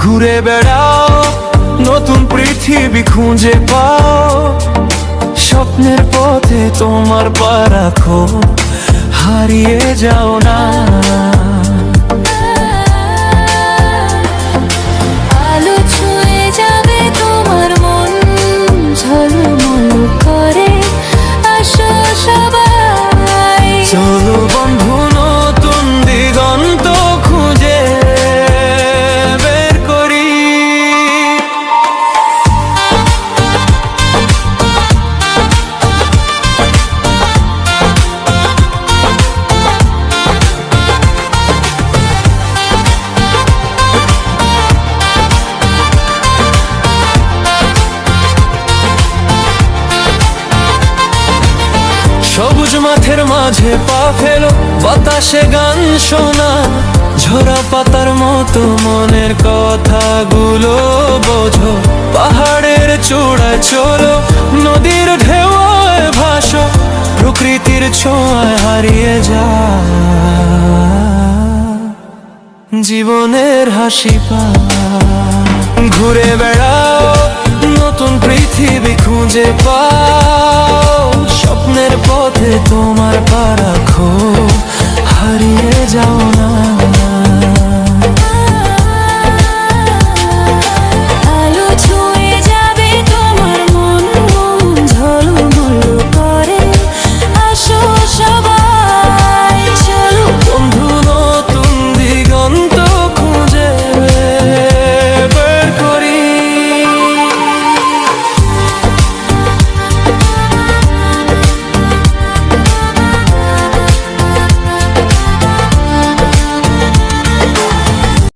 ঘুরে বেড়াও, নতুন পৃথিবী খুঁজে পাও, স্বপ্নের পথে তোমার পা রাখো, হারিয়ে যাও না। আলো ছুঁয়ে যাবে তোমার মন, ঝলমল করে আসো সবাই। চলো বন্ধু, নতুন দিগন্ত খুঁজে বের করি। সবুজ মাঠের মাঝে পা ফেলো, বাতাসে গান শোনা, ঝরা পাতার মতো মনের কথাগুলো বোঝো। পাহাড়ের চূড়ায় চলো, নদীর ঢেউয়ে ভাসো, প্রকৃতির ছোঁয়ায় হারিয়ে যা জীবনের হাসি পা। ঘুরে বেড়াও, নতুন পৃথিবী খুঁজে পাও, স্বপ্নের পথে তোমার পা রাখো, হারিয়ে যাও না।